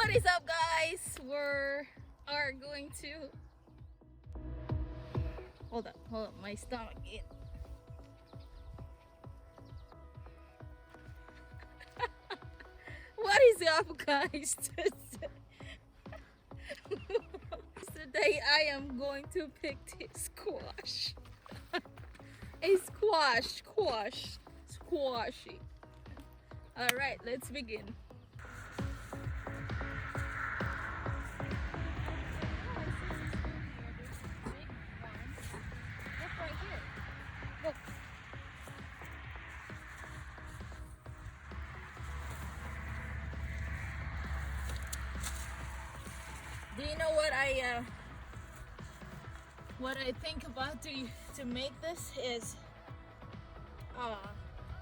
What is up, guys? We are going to hold up, my stomach in. What is up, guys? Today I am going to pick this squash. A squashy. All right, let's begin. Do you know what I think about to make this is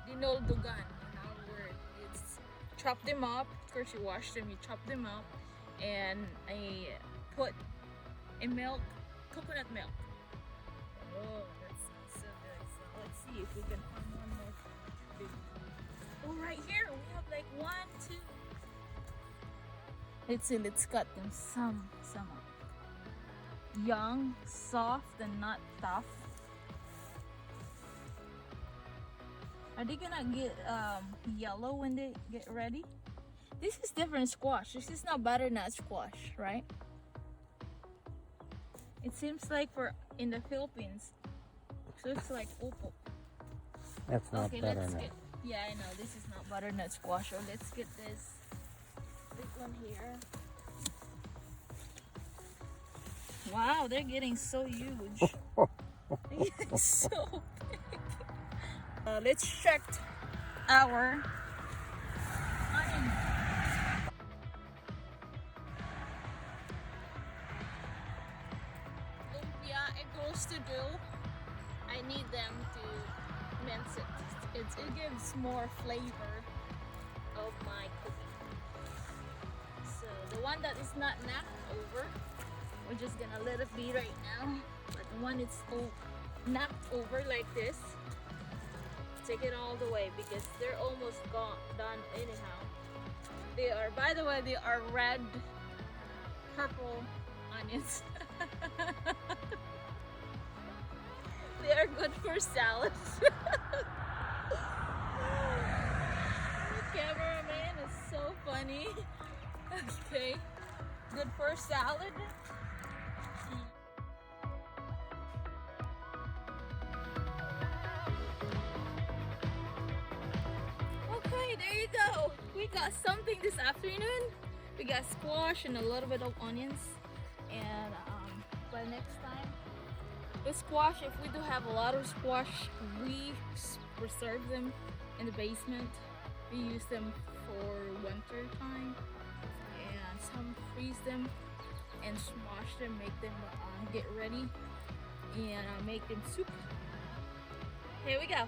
dinoldugan in our word. It's chop them up. Of course, you wash them, you chop them up, and I put a coconut milk. Oh, that sounds so good. So let's see if we can find one more big. Oh, right here we have like 1, 2. Let's see, let's cut them some up. Young, soft, and not tough. Are they gonna get yellow when they get ready? This is different squash. This is not butternut squash, right? It seems like in the Philippines, so it's like opal. That's not butternut. Yeah, I know, this is not butternut squash. So let's get this big one here. Wow, they're getting so huge. They're getting so big. Let's check our onion. Lumpia, it goes to do. I need them to mince it. It gives more flavor of my cooking. So the one that is not knocked over, we're just gonna let it be right now. But the one that's knocked over like this, take it all the way because they're almost done anyhow. They are, by the way, they are red, purple onions. They are good for salad. The cameraman is so funny. Okay, good for salad. Okay, there you go. We got something this afternoon. We got squash and a little bit of onions. And by next time, the squash, if we do have a lot of squash, we preserve them in the basement. We use them for winter time, and some freeze them and smash them, make them get ready, and make them soup. Here we go.